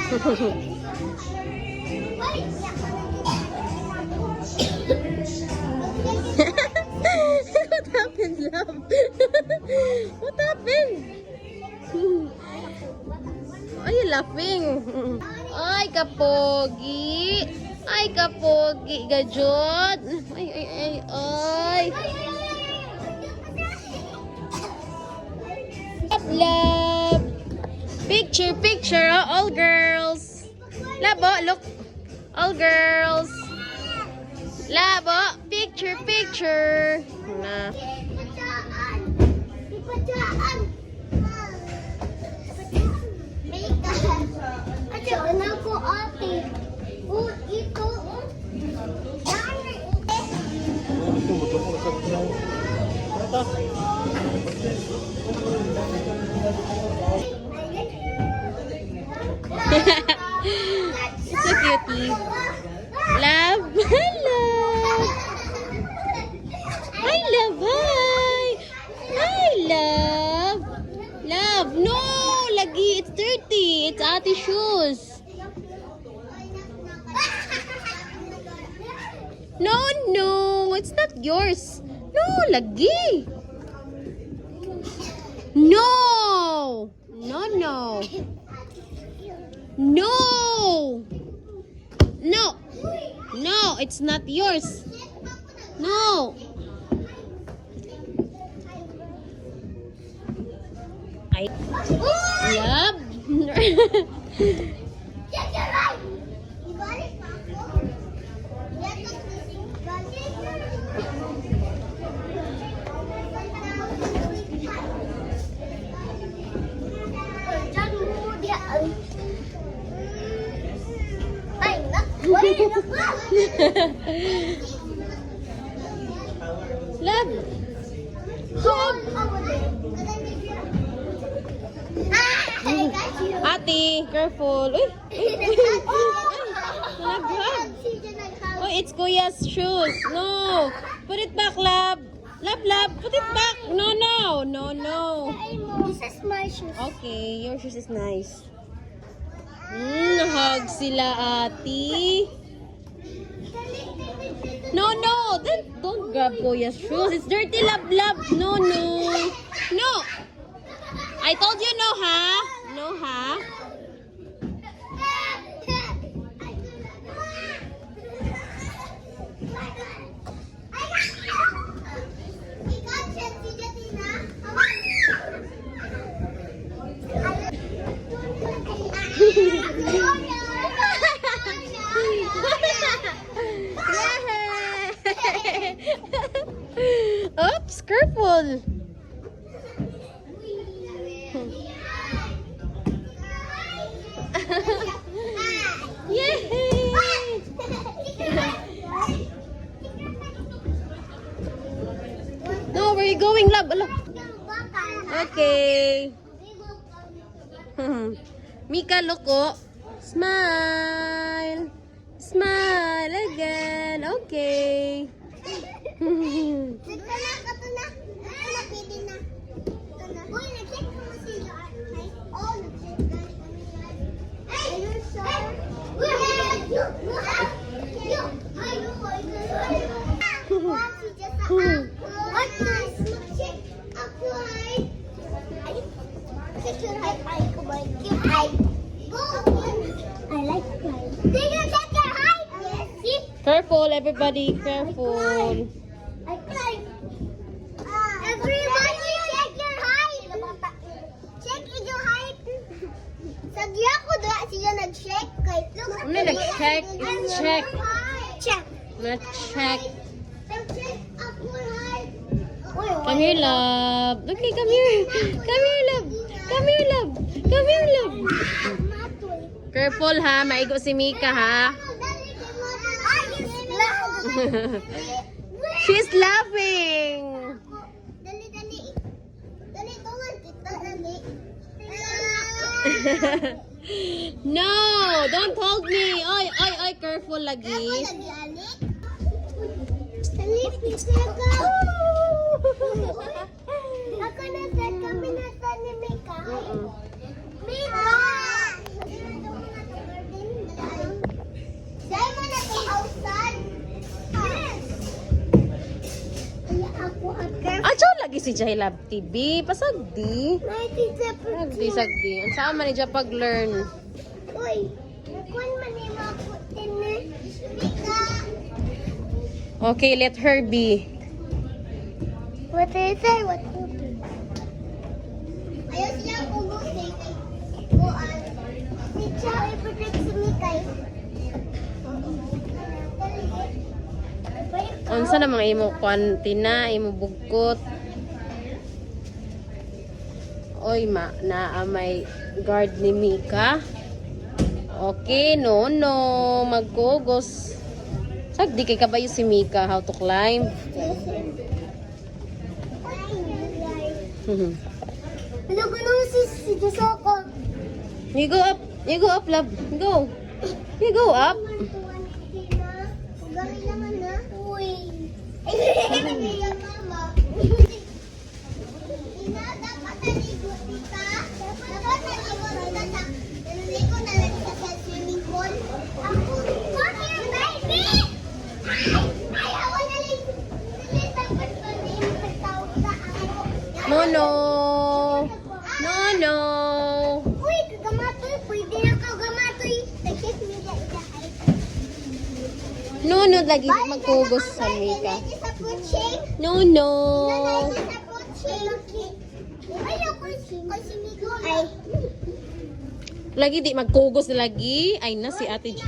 What happened, love? What happened? Why are you laughing? Ay, kapogi. Ay, kapogi. Gajod. Ay, ay, ay, ay. Love. Picture, picture. Oh, all girls. Labo, look. All girls. Labo, picture, picture. Na. It's so cutie. Love, hello. Hi, love, hi. Hi, love. Love, no, lagi, it's dirty. It's Ati's shoes. No, no, it's not yours. No, lagi. No, no, no. No. No. No, it's not yours. No. I love. Love. Ate, careful. Uy. Nag-hug. Oh, it's Kuya's shoes. No. Put it back, love. Love, love. Put it back. No, no. No, no. This is my shoes. Okay, your shoes is nice. Hug sila, ate. No, no. Don't grab Kuya's shoes. It's dirty, love, love. No, no. No. I told you no, ha? No, ha? Oops, careful. Yay! No, where are you going, love? Okay. Mika, look, oh. Smile. Smile again. Okay. Careful, everybody. Careful. Everybody, check your height. Check your height. Sagya ko doon siya nag-check. Ano nag-check? It's check. Check. Not check. Check ako height. Come here, love. Okay, come here. Come here, love. Come here, love. Come here, love. Careful, ha. Maigo si Mika, ha. She's laughing. Dali, dali. Dali, tungan kita, dali. No, don't hold me. Oy, oy, oy, careful lagi. Lagi, Ali. Dali, pizza ka. Ako na kami na ni Mika. Mika! si Jai Lab TV. Pasagdi. Sagdi. Ang saan man niya pag-learn. Uy, kung man yung mga putin na. Mika. Okay, let her be. What did it say? What happened? Ayaw siya kumusik. Kuan. Si Chow i-protect si Mikay. Unsa na mga imo kwantina, imo bugkot. Oy, may guard ni Mika. Okay, no. Magkugos. Sagdi kay kabayo si Mika how to climb. Look, si Josoko. You go up. You go up, love. Go. You go up. Ugali naman na. Uy. Mama. Ina, dapat naligo tita. Dapat naligo tita sa... Naligo na lang siya sa swimming pool. Ako, come here, baby! Ay, ako naligo. Dapat ko na yung patawag sa ako. No. Uy, kagamatoy. Pwede na ka gamatoy. Nag-kiss me na ilahay. No, lagi di magkugos sa Mika. No. Lagi di magkugos lagi. Ay na si Ate J.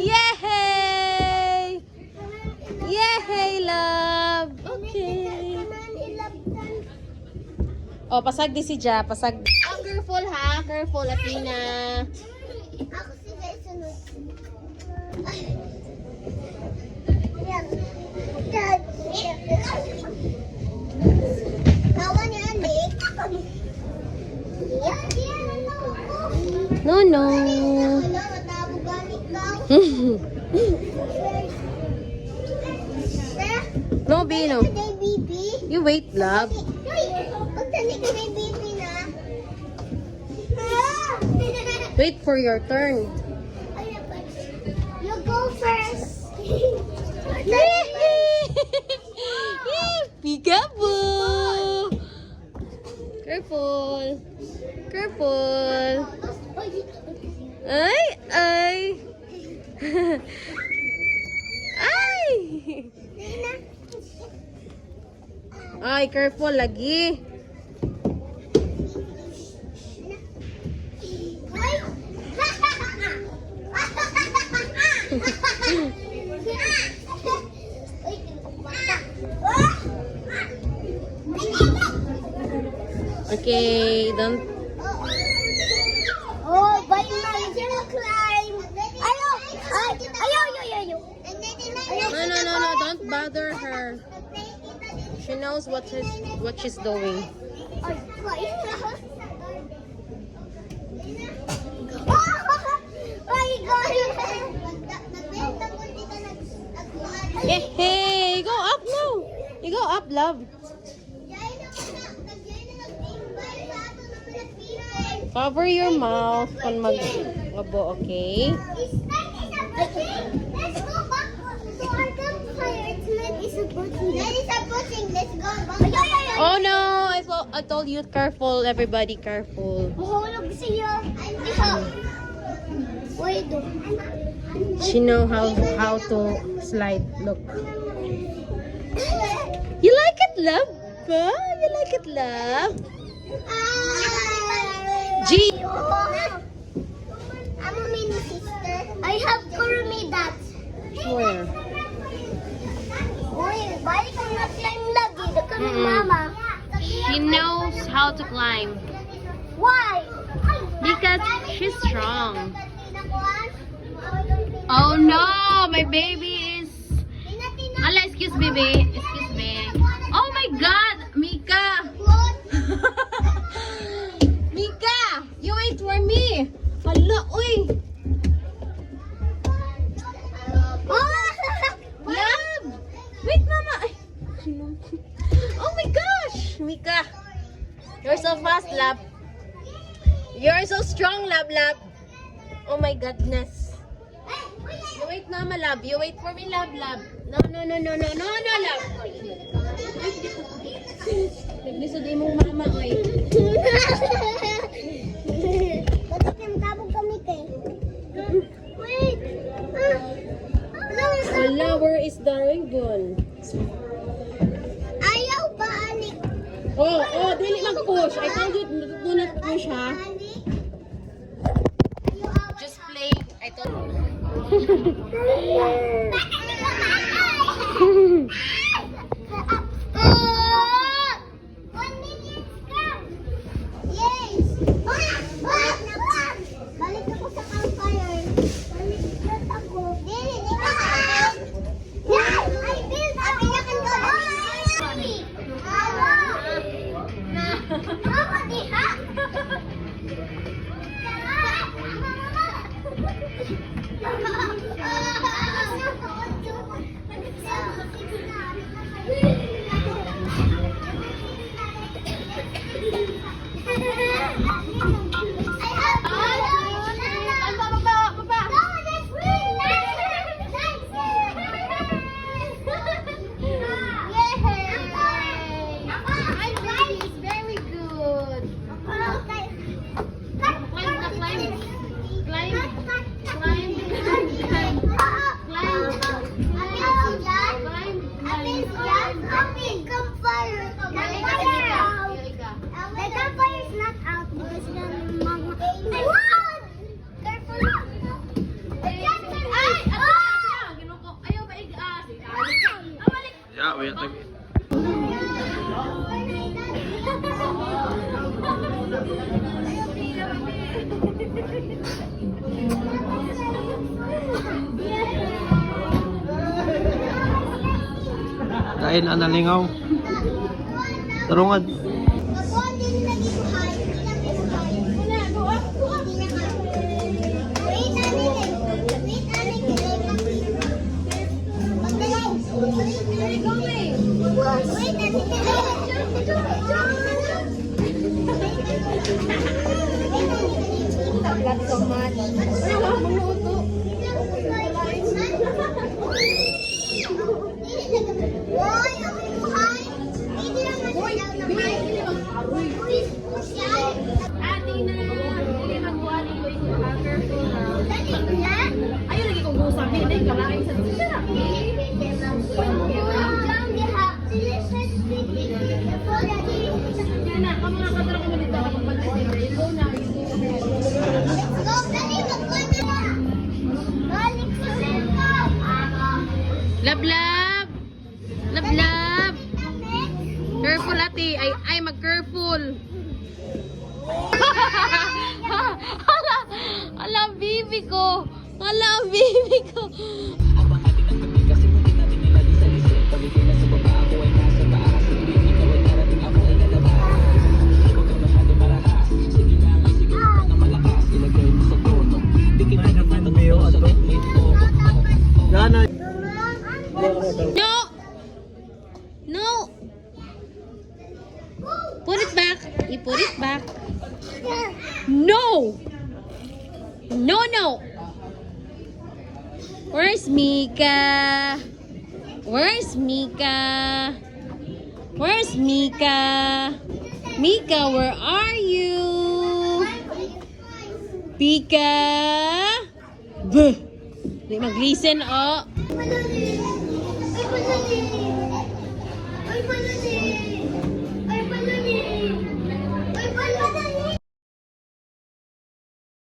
Yay! Yay, love! Okay. Oh, pasagdi si Ja. Pasagdi. Oh, careful ha. Careful, Athena. Ako si Jai sunod. Kawan niya, Nick. No. Wala, matabog gamit daw. No, Bino. Today, baby. You wait, love. Pagtali ka may baby na. Wait for your turn. You go first. Yay! Peekaboo! Careful. Ay! Ay, careful lagi. Okay, don't. Oh, but now you will climb. Ayaw. No, don't bother her. She knows what she's doing. Hey, go up now. You go up, love. Cover your mouth kung mag-abo, okay? Let's go back to our campfire. It's approaching. Let's go back. Oh no! I told you careful, everybody careful. Mahulog siya. Wait. She know how to slide. Look. You like it, love? Huh? You like it, love? G. I'm a mini sister. I have Kurumi that. Where? Uy, balik ang na-climb lagi. Daka ni mama. She knows how to climb Why? because she's strong. Oh no, my baby is. Ala, excuse me, babe. Excuse me. Oh my God, Mika. Mika, you wait for me. Hala, uy. Love. Wait, mama. Ay, oh my gosh, Mika. You're so fast, love. You're so strong, love. Oh my goodness. You wait, mama, love. You wait for me, love, love. No, no, no, no, no, no, no, love. Naglisod imong mama, oy. Bakit yung tabog kami kay? Wait. Hala, where is the ribbon? Ayaw ba, Anik? Oh, oh, dili mag-push. I told you, do not push, ha? Just play. I told you. Balik ako sa campfire. Balik ako. Dili, di ka. I built up. Pinakan ko. Mama, diha. Yeah, wait. Dahil analingaw. Tarungan. Ayaw lagi kong gusap. Hindi, kalain sa sisira. Yan na, kamo nga katara ko dito kapag pagkatira. Go na, Love, love. Love, love. Careful, ate. Ay, mag-careful. Hala, baby ko. Hala, baby ko. No! No! Put it back. You put it back. No! No, no! Where's Mika? Where's Mika? Where's Mika? Mika, where are you? Pika? Buh! Di mag-listen, oh. Ay,